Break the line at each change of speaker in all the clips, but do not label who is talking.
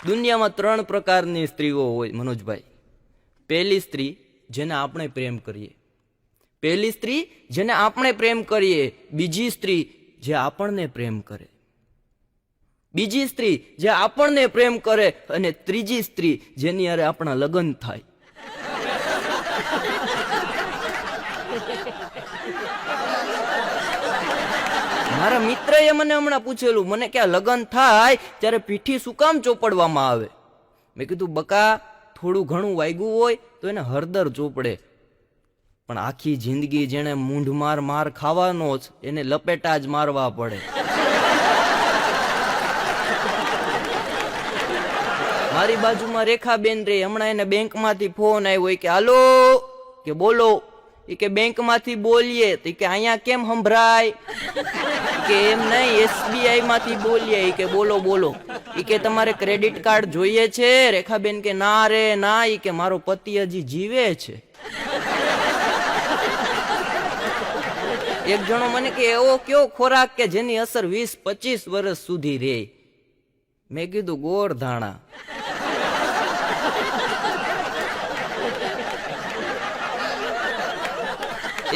દુનિયામાં 3 પ્રકારની સ્ત્રીઓ હોય મનોજભાઈ. પહેલી સ્ત્રી જેને આપણે પ્રેમ કરીએ, પહેલી સ્ત્રી જેને આપણે પ્રેમ કરીએ, બીજી સ્ત્રી જે આપણને પ્રેમ કરે, બીજી સ્ત્રી જે આપણને પ્રેમ કરે, અને ત્રીજી સ્ત્રી જેની હારે આપણા લગ્ન થાય. મારા મિત્રએ મને હમણાં પૂછેલું, મને કે લગ્ન થાય ત્યારે પીઠી શું કામ ચોપડવામાં આવે? મેં કીધું બકા, થોડું ઘણું વાગ્યું હોય તો એને હળદર ચોપડે, પણ આખી જિંદગી જેને મૂંઢ માર ખાવાનો જ એને લપેટા જ મારવા પડે. મારી બાજુમાં રેખાબેન રે, હમણાં એને બેંકમાંથી ફોન આવ્યો કે હાલો, કે બોલો, એ કે બેંકમાંથી બોલીએ, તો કે અહીંયા કેમ સંભળાય? કે એમ નહીં, SBI માંથી બોલીએ. કે બોલો બોલો. કે તમારે ક્રેડિટ કાર્ડ જોઈએ છે? રેખાબેન કે ના રે ના, કે મારો પતિ હજી જીવે છે. એક જણો મને કે એવો કયો ખોરાક કે જેની અસર 20-25 વર્ષ સુધી રહે? મેં કીધું ગોળ ધાણા.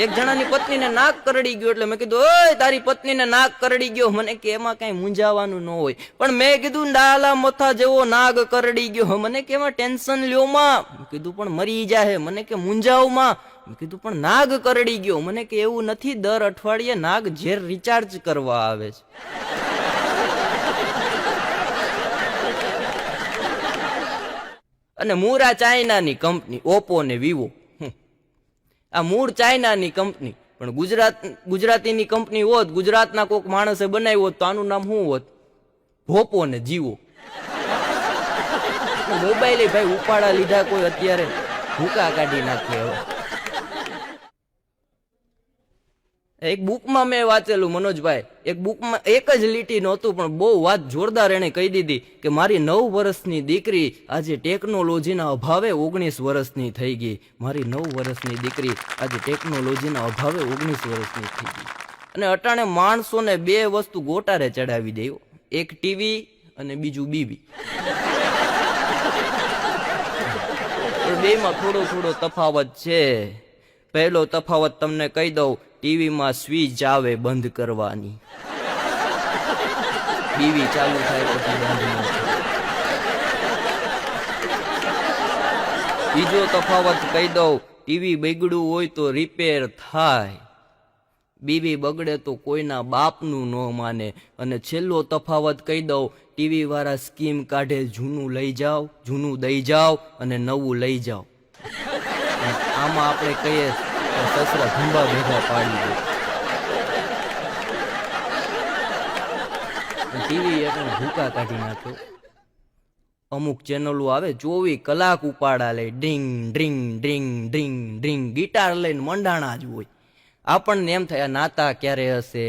એક જણાની પત્નીને નાક કરડી ગયો, એટલે મેં કીધું ઓય તારી પત્નીને નાક કરડી ગયો? મને કે એમાં કઈ મૂંઝાવાનું ન હોય. પણ મેં કીધું ડાલા મોથા જેવો નાગ કરડી ગયો. મને કે એમાં ટેન્શન લ્યો માં. કીધું પણ મરી જાહે. મને કે મૂંઝાવ માં. કીધું પણ નાગ કરડી ગયો. મને કે એવું નથી, દર અઠવાડિયે નાગ ઝેર રિચાર્જ કરવા આવે છે. અને મૂળ આ ચાઇનાની કંપની ઓપ્પો ને વિવો, આ મૂળ ચાઇનાની કંપની, પણ ગુજરાતીની કંપની હોત, ગુજરાતના કોઈક માણસે બનાવી હોત તો આનું નામ શું હોત? ભોપો ને જીવો. મોબાઈલ ભાઈ ઉપાડા લીધા કોઈ અત્યારે ભૂકા કાઢી નાખે. હવે એક બુકમાં મેં વાંચેલું મનોજભાઈ, એક બુકમાં એક જ લીટી નહોતું, પણ બહુ વાત જોરદાર એને કહી દીધી કે મારી 9 વર્ષની દીકરી આજે ટેકનોલોજીના અભાવે 19 વર્ષની થઈ ગઈ. મારી 9 વર્ષની દીકરી આજે ટેકનોલોજીના અભાવે 19 વર્ષની થઈ ગઈ. અને અટાણે માણસોને 2 વસ્તુ ગોટારે ચડાવી દે, એક ટીવી અને બીજું બીબી. બેમાં થોડો થોડો તફાવત છે. પહેલો તફાવત તમને કહી દઉં, ટીવીમાં સ્વિચ આવે બંધ કરવાની, બીવી ચાલુ થાય પછી બંધ ન થાય. બીજો તફાવત કહી દઉં, ટીવી બગડ્યું હોય તો રિપેર થાય, બીવી બગડે તો કોઈના બાપનું ન માને. અને છેલ્લો તફાવત કહી દઉં, ટીવી વાળા સ્કીમ કાઢે, જૂનું લઈ જાઓ, જૂનું દઈ જાઓ અને નવું લઈ જાઓ. આમાં આપણે કહીએ સસરા ધુંબા ભેગા પાડી દે. ટીવી એટલે ભૂકા કાઢી નાખ્યો. અમુક ચેનલો આવે 24 કલાક ઉપાડા લે, ડ્રિંગ ડ્રિંગ ડ્રિંગ ડ્રિંગ ડ્રિંગ, ગિટાર લઈને મંડાણા જ હોય. આપણને એમ થાય નાતા ક્યારે હશે,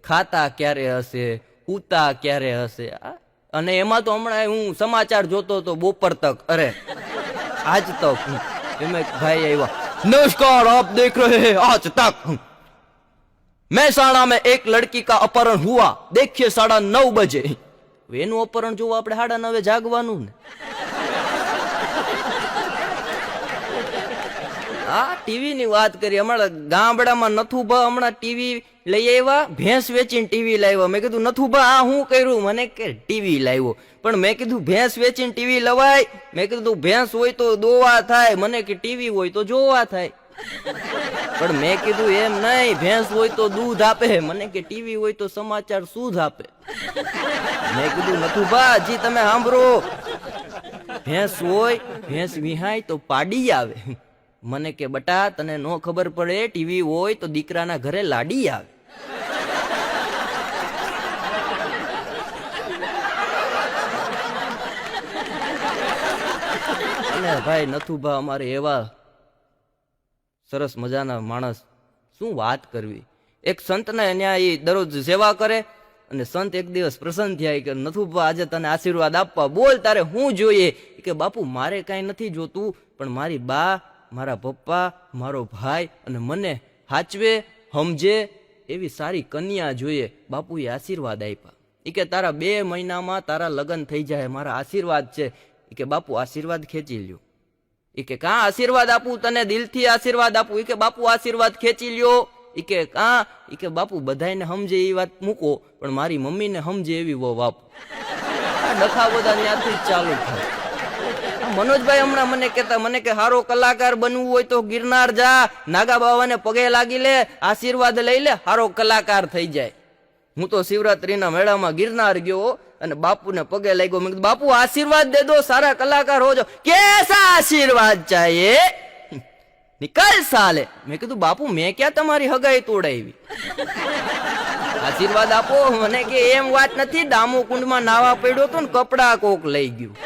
ખાતા ક્યારે હશે, ઉતા ક્યારે હશે. અને એમાં તો હમણાં હું સમાચાર જોતો હતો બપોર તક, અરે આજ તક, એમાં ભાઈ આવ્યા, नमस्कार आप देख रहे हैं आज तक। મહેસાણા में एक लड़की का अपहरण हुआ, देखिए 9:30 बजे। એનું અપહરણ જોવા આપણે 9:30 જાગવાનું ને? આ ટીવી ની વાત કરી. હમણાં ગામડામાં નથુભા હમણાં ટીવી લઈ આવ્યા, ભેંસ વેચીને ટીવી લાવ્યા. મેં કીધું નથુભા આ શું કર્યું? મને કે ટીવી લાવ્યો. પણ મેં કીધું ભેંસ વેચીને ટીવી લવાય? મેં કીધું ભેંસ હોય તો દોવા થાય, મને કે ટીવી હોય તો જોવા થાય. પણ મેં કીધું એમ નહીં, ભેંસ હોય તો દૂધ આપે, મને કે ટીવી હોય તો સમાચાર શુદ્ધ આપે. મેં કીધું નથુભા હજી તમે સાંભળો, ભેંસ હોય, ભેંસ વિહાય તો પાડી આવે. મને કે બટા તને નો ખબર પડે, ટીવી હોય તો દીકરાના ઘરે લાડી આવે. અને ભાઈ નથુભા અમારે એવા સરસ મજાના માણસ, શું વાત કરવી. એક સંતને ત્યાં એ દરરોજ સેવા કરે, અને સંત એક દિવસ પ્રસન્ન થયા કે નથુભા આજે તને આશીર્વાદ આપવા, બોલ તારે શું જોઈએ? કે બાપુ મારે કાંઈ નથી જોતું, પણ મારી બા, મારા પપ્પા, મારો ભાઈ અને મને હાચવે સમજે એવી સારી કન્યા જોઈએ. બાપુએ આશીર્વાદ આપ્યા. એ કે તારા 2 મહિનામાં તારા લગ્ન થઈ જાય, મારા આશીર્વાદ છે. એ કે બાપુ આશીર્વાદ ખેંચી લ્યો. એ કે કાં આશીર્વાદ આપું તને, દિલથી આશીર્વાદ આપું. એ કે બાપુ આશીર્વાદ ખેંચી લ્યો. એ કે કાં? એ કે બાપુ બધાને સમજે એ વાત મૂકો, પણ મારી મમ્મીને સમજે એવી વહુ આપો. આ ડખા બધા ત્યાંથી જ ચાલુ થાય. મનોજભાઈ હમણાં મને કહેતા, મને કે હારો કલાકાર બનવું હોય તો ગિરનાર જા, નાગા બાવાને પગે લાગી લે, આશીર્વાદ લઈ લે, હારો કલાકાર થઈ જાય. હું તો શિવરાત્રીના મેળામાં ગિરનાર ગયો અને બાપુને પગે લાગ્યો. મેં કીધું બાપુ આશીર્વાદ દે દો, સારા કલાકાર હો જો. કેસા આશીર્વાદ ચાહીએ, નિકલ સાલે. મેં કીધું બાપુ મેં ક્યાં તમારી હગાઈ તોડાવી, આશીર્વાદ આપો. મને કે એમ વાત નથી, દામુ કુંડમાં નાવા પડ્યો તો ને કપડા કોક લઈ ગયું.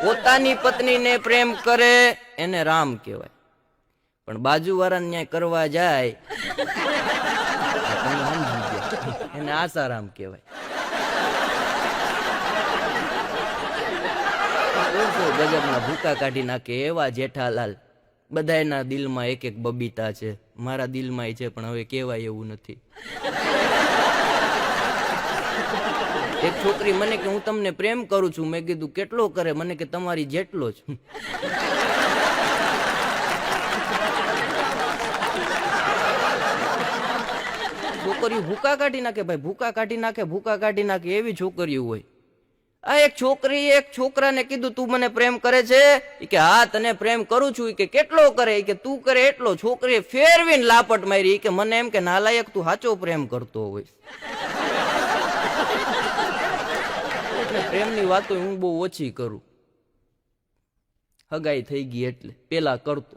પોતાની પત્નીને પ્રેમ કરે એને રામ કહેવાય, પણ બાજુવાળાને ન્યાય કરવા જાય એને આસારામ કહેવાય. ગજબના ભૂકા કાઢી નાખે એવા જેઠાલાલ. બધાના દિલમાં એક એક બબીતા છે, મારા દિલમાં છે, પણ હવે કહેવાય એવું નથી. એક છોકરી મને કે હું તમને પ્રેમ કરું છું. મેં કીધું કેટલો કરે? મને કે તમારી જેટલો જ. છોકરીઓ ભૂકા કાઢી નાખે ભાઈ, ભૂકા કાઢી નાખે, ભૂકા કાઢી નાખે એવી છોકરીઓ હોય. આ એક છોકરી એક છોકરાને કીધું તું મને પ્રેમ કરે છે? કે હા તને પ્રેમ કરું છું. કે કેટલો કરે? કે તું કરે એટલો. છોકરીએ ફેરવીને લાપટ મારી. કે મને એમ કે નાલાયક તું સાચો પ્રેમ કરતો હોય. પ્રેમની વાતો હું બહુ ઓછી કરું. હગાઈ થઈ ગઈ એટલે પેલા કરતો.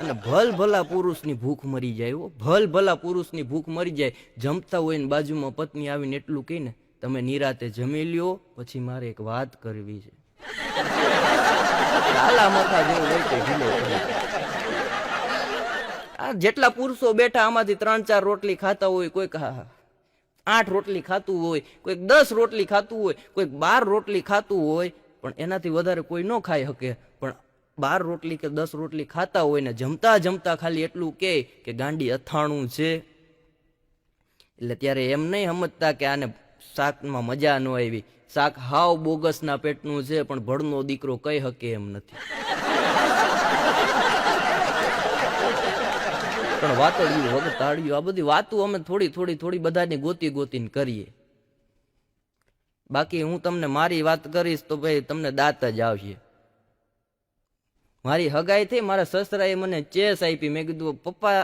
અને ભલ ભલા પુરુષની ભૂખ મરી જાય. ભલ ભલા પુરુષની ભૂખ મરી જાય. જમતા હોય ને બાજુમાં પત્ની આવીને એટલું કહીને તમે નિરાતે જમી લ્યો, પછી મારે એક વાત કરવી છે. આલા મથા જેવું હોય તો ઢીલો કરે. આ જેટલા પુરુષો બેઠા આમાંથી 3-4 રોટલી ખાતા હોય, કોઈક 8 રોટલી ખાતું હોય, કોઈક 10 રોટલી ખાતું હોય, કોઈક 12 રોટલી ખાતું હોય, પણ એનાથી વધારે કોઈ ન ખાઈ શકે. પણ 12 રોટલી કે 10 રોટલી ખાતા હોય ને જમતા જમતા ખાલી એટલું કે ગાંડી અથાણું છે, એટલે ત્યારે એમ નહીં સમજતા કે આને શાકમાં મજા ન આવી. શાક હાવ બોગસના પેટનું છે, પણ ભળનો દીકરો કઈ શકે એમ નથી. પણ વાતળિયું વગતાળિયું આ બધી વાતો અમે થોડી બધાની ગોતીને કરીએ. બાકી હું તમને મારી વાત કરીશ તો ભાઈ તમને દાંત જ આવશે. મારી હગાઈ થઈ, મારા સસરાએ મને ચેસ આપી. મેં કીધું પપ્પા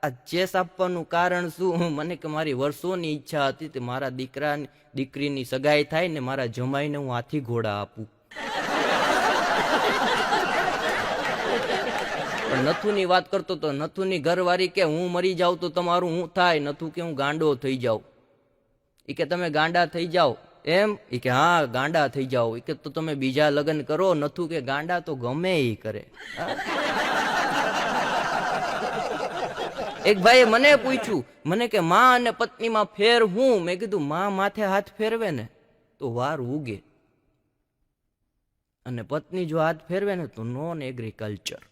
આ ચેસ આપવાનું કારણ શું? મને કે મારી વર્ષોની ઈચ્છા હતી કે મારા દીકરીની સગાઈ થાય ને મારા જમાઈને હું હાથી ઘોડા આપું. પણ નથુની વાત કરતો તો નથુની ઘરવાળી કે હું મરી જાઉં તો તમારું શું થાય? નથુ કે હું ગાંડો થઈ જાઉં. એ કે તમે ગાંડા થઈ જાઓ એમ? એ કે હા ગાંડા થઈ જાઓ. એ કે તો તમે બીજા લગ્ન કરો. નથુ કે ગાંડા તો ગમે એ કરે. એક ભાઈએ મને પૂછ્યું, મને કે માં અને પત્નીમાં ફેર હું? મેં કીધું માં માથે હાથ ફેરવે ને તો વાર ઉગે, અને પત્ની જો હાથ ફેરવે ને તો નોન એગ્રીકલ્ચર.